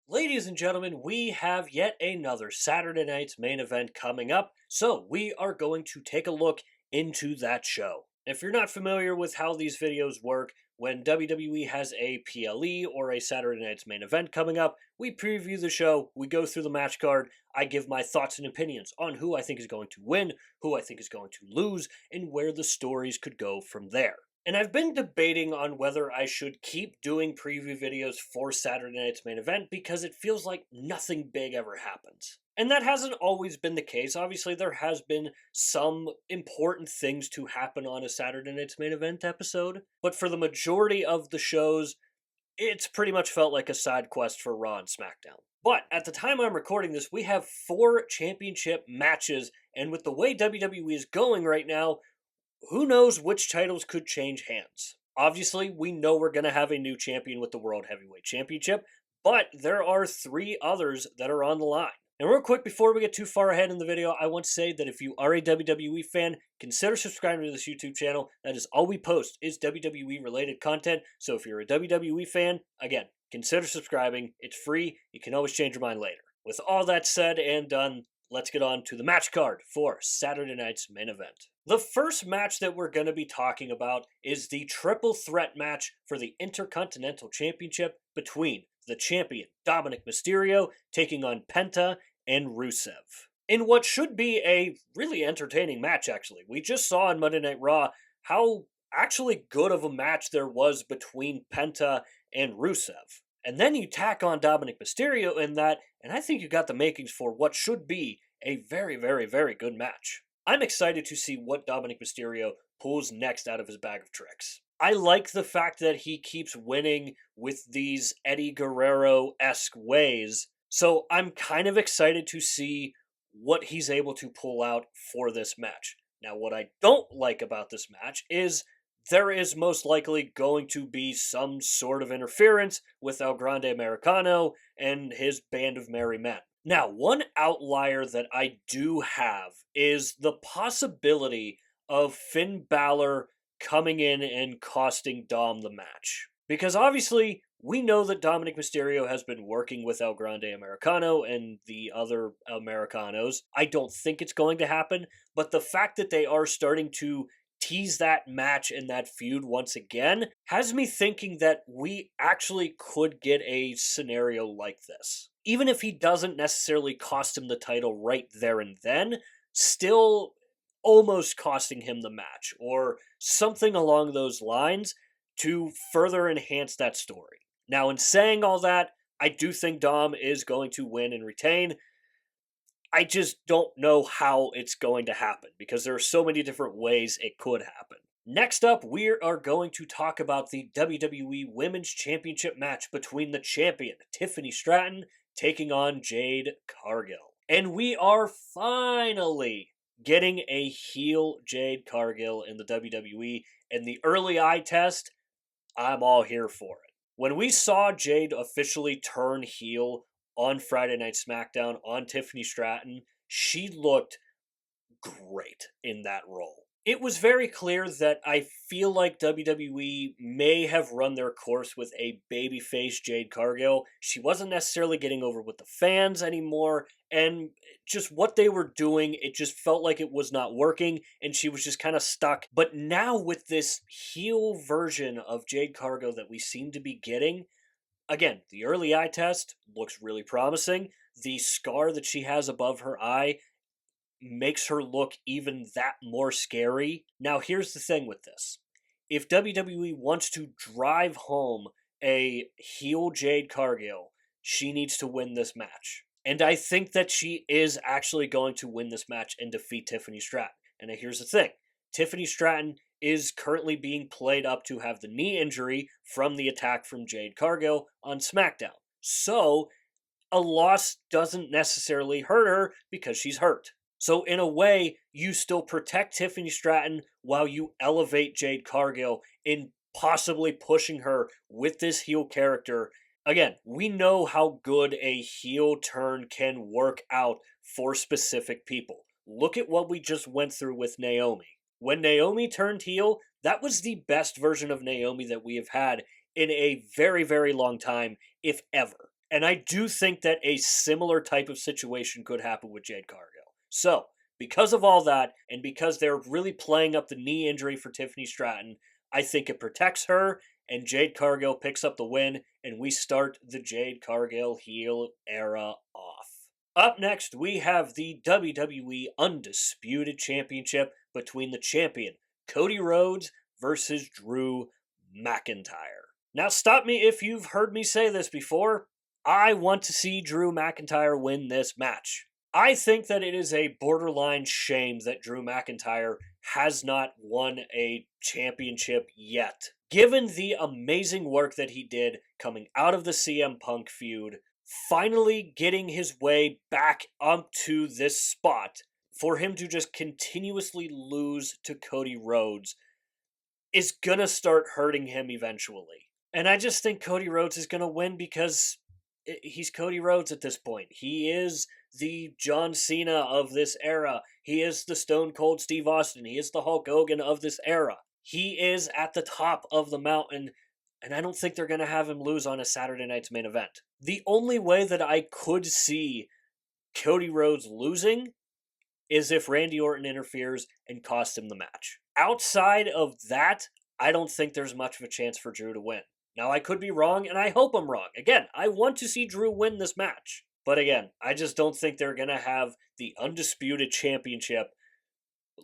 Ladies and gentlemen, we have yet another Saturday night's main event coming up, so we are going to take a look into that show. If you're not familiar with how these videos work, when WWE has a PLE or a Saturday night's main event coming up, we preview the show, we go through the match card, I give my thoughts and opinions on who I think is going to win, who I think is going to lose, and where the stories could go from there. And I've been debating on whether I should keep doing preview videos for Saturday night's main event because it feels like nothing big ever happens. And that hasn't always been the case. Obviously, there has been some important things to happen on a Saturday night's main event episode, but for the majority of the shows, it's pretty much felt like a side quest for Raw and SmackDown. But at the time I'm recording this, we have 4 championship matches, and with the way WWE is going right now, who knows which titles could change hands? Obviously, we know we're going to have a new champion with the World Heavyweight Championship, but there are 3 others that are on the line. And real quick, before we get too far ahead in the video, I want to say that if you are a WWE fan, consider subscribing to this YouTube channel. That is all we post is WWE related content. So if you're a WWE fan, again, consider subscribing. It's free. You can always change your mind later. With all that said and done, let's get on to the match card for Saturday night's main event. The first match that we're going to be talking about is the triple threat match for the Intercontinental Championship between the champion Dominic Mysterio taking on Penta and Rusev. In what should be a really entertaining match, actually. We just saw on Monday Night Raw how actually good of a match there was between Penta and Rusev. And then you tack on Dominic Mysterio in that, and I think you got the makings for what should be a very, very, very good match. I'm excited to see what Dominic Mysterio pulls next out of his bag of tricks. I like the fact that he keeps winning with these Eddie Guerrero-esque ways, so I'm kind of excited to see what he's able to pull out for this match. Now, what I don't like about this match is there is most likely going to be some sort of interference with El Grande Americano and his band of merry men. Now, one outlier that I do have is the possibility of Finn Balor coming in and costing Dom the match. Because obviously, we know that Dominic Mysterio has been working with El Grande Americano and the other Americanos. I don't think it's going to happen, but the fact that they are starting to tease that match and that feud once again has me thinking that we actually could get a scenario like this. Even if he doesn't necessarily cost him the title right there and then, still almost costing him the match or something along those lines to further enhance that story. Now, in saying all that, I do think Dom is going to win and retain. I just don't know how it's going to happen because there are so many different ways it could happen. Next up, we are going to talk about the WWE Women's Championship match between the champion, Tiffany Stratton, taking on Jade Cargill. And we are finally getting a heel Jade Cargill in the WWE, and the early eye test, I'm all here for it. When we saw Jade officially turn heel on Friday Night SmackDown on Tiffany Stratton, she looked great in that role. It was very clear that I feel like WWE may have run their course with a babyface Jade Cargill. She wasn't necessarily getting over with the fans anymore, and just what they were doing, it just felt like it was not working, and she was just kind of stuck. But now with this heel version of Jade Cargill that we seem to be getting, again, the early eye test looks really promising. The scar that she has above her eye makes her look even that more scary. Now, here's the thing with this. If WWE wants to drive home a heel Jade Cargill, she needs to win this match. And I think that she is actually going to win this match and defeat Tiffany Stratton. And here's the thing. Tiffany Stratton is currently being played up to have the knee injury from the attack from Jade Cargill on SmackDown. So, a loss doesn't necessarily hurt her because she's hurt. So in a way, you still protect Tiffany Stratton while you elevate Jade Cargill in possibly pushing her with this heel character. Again, we know how good a heel turn can work out for specific people. Look at what we just went through with Naomi. When Naomi turned heel, that was the best version of Naomi that we have had in a very, very long time, if ever. And I do think that a similar type of situation could happen with Jade Cargill. So, because of all that, and because they're really playing up the knee injury for Tiffany Stratton, I think it protects her, and Jade Cargill picks up the win, and we start the Jade Cargill heel era off. Up next, we have the WWE Undisputed Championship between the champion, Cody Rhodes, versus Drew McIntyre. Now, stop me if you've heard me say this before. I want to see Drew McIntyre win this match. I think that it is a borderline shame that Drew McIntyre has not won a championship yet. Given the amazing work that he did coming out of the CM Punk feud, finally getting his way back up to this spot, for him to just continuously lose to Cody Rhodes is gonna start hurting him eventually. And I just think Cody Rhodes is gonna win because he's Cody Rhodes at this point. He is the John Cena of this era. He is the Stone Cold Steve Austin. He is the Hulk Hogan of this era. He is at the top of the mountain, and I don't think they're going to have him lose on a Saturday night's main event. The only way that I could see Cody Rhodes losing is if Randy Orton interferes and costs him the match. Outside of that, I don't think there's much of a chance for Drew to win. Now, I could be wrong, and I hope I'm wrong. Again, I want to see Drew win this match. But again, I just don't think they're going to have the Undisputed Championship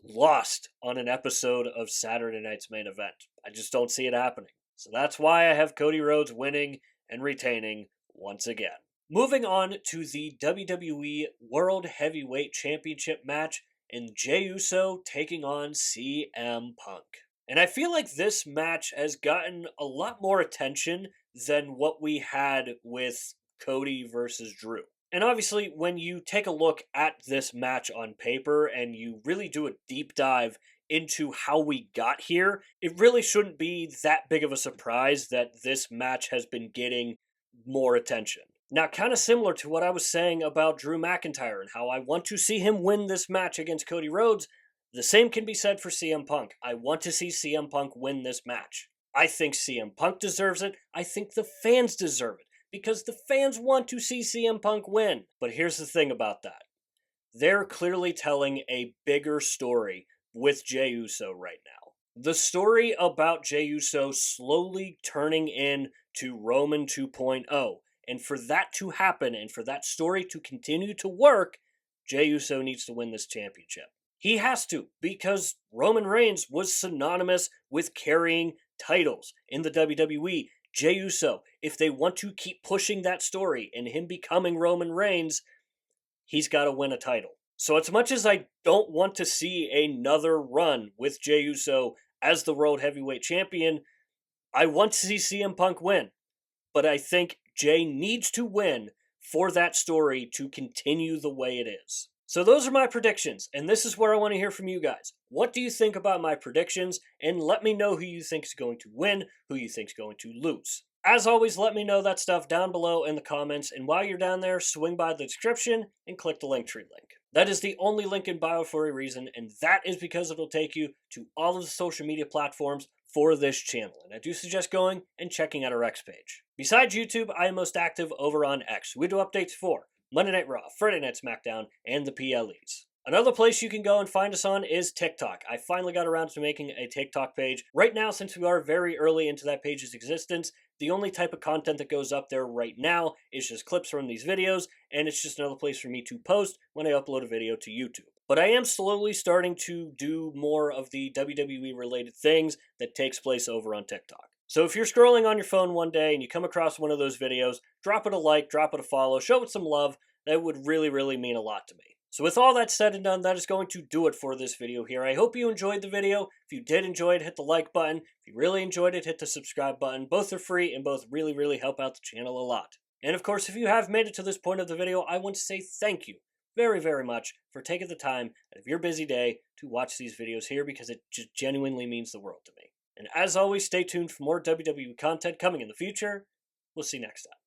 lost on an episode of Saturday night's main event. I just don't see it happening. So that's why I have Cody Rhodes winning and retaining once again. Moving on to the WWE World Heavyweight Championship match and Jey Uso taking on CM Punk. And I feel like this match has gotten a lot more attention than what we had with Cody versus Drew. And obviously, when you take a look at this match on paper and you really do a deep dive into how we got here, it really shouldn't be that big of a surprise that this match has been getting more attention. Now, kind of similar to what I was saying about Drew McIntyre and how I want to see him win this match against Cody Rhodes, the same can be said for CM Punk. I want to see CM Punk win this match. I think CM Punk deserves it. I think the fans deserve it. Because the fans want to see CM Punk win. But here's the thing about that. They're clearly telling a bigger story with Jey Uso right now. The story about Jey Uso slowly turning into Roman 2.0. And for that to happen, and for that story to continue to work, Jey Uso needs to win this championship. He has to, because Roman Reigns was synonymous with carrying titles in the WWE. Jey Uso, if they want to keep pushing that story and him becoming Roman Reigns, he's got to win a title. So as much as I don't want to see another run with Jey Uso as the World Heavyweight Champion, I want to see CM Punk win. But I think Jey needs to win for that story to continue the way it is. So those are my predictions, and this is where I want to hear from you guys. What do you think about my predictions? And let me know who you think is going to win, who you think is going to lose. As always, let me know that stuff down below in the comments, and while you're down there, swing by the description and click the Linktree link. That is the only link in bio for a reason, and that is because it'll take you to all of the social media platforms for this channel, and I do suggest going and checking out our X page. Besides YouTube, I am most active over on X. We do updates for Monday Night Raw, Friday Night SmackDown, and the PLEs. Another place you can go and find us on is TikTok. I finally got around to making a TikTok page. Right now, since we are very early into that page's existence, the only type of content that goes up there right now is just clips from these videos, and it's just another place for me to post when I upload a video to YouTube. But I am slowly starting to do more of the WWE-related things that takes place over on TikTok. So if you're scrolling on your phone one day and you come across one of those videos, drop it a like, drop it a follow, show it some love. That would really, really mean a lot to me. So with all that said and done, that is going to do it for this video here. I hope you enjoyed the video. If you did enjoy it, hit the like button. If you really enjoyed it, hit the subscribe button. Both are free and both really, really help out the channel a lot. And of course, if you have made it to this point of the video, I want to say thank you very, very much for taking the time out of your busy day to watch these videos here, because it just genuinely means the world to me. And as always, stay tuned for more WWE content coming in the future. We'll see you next time.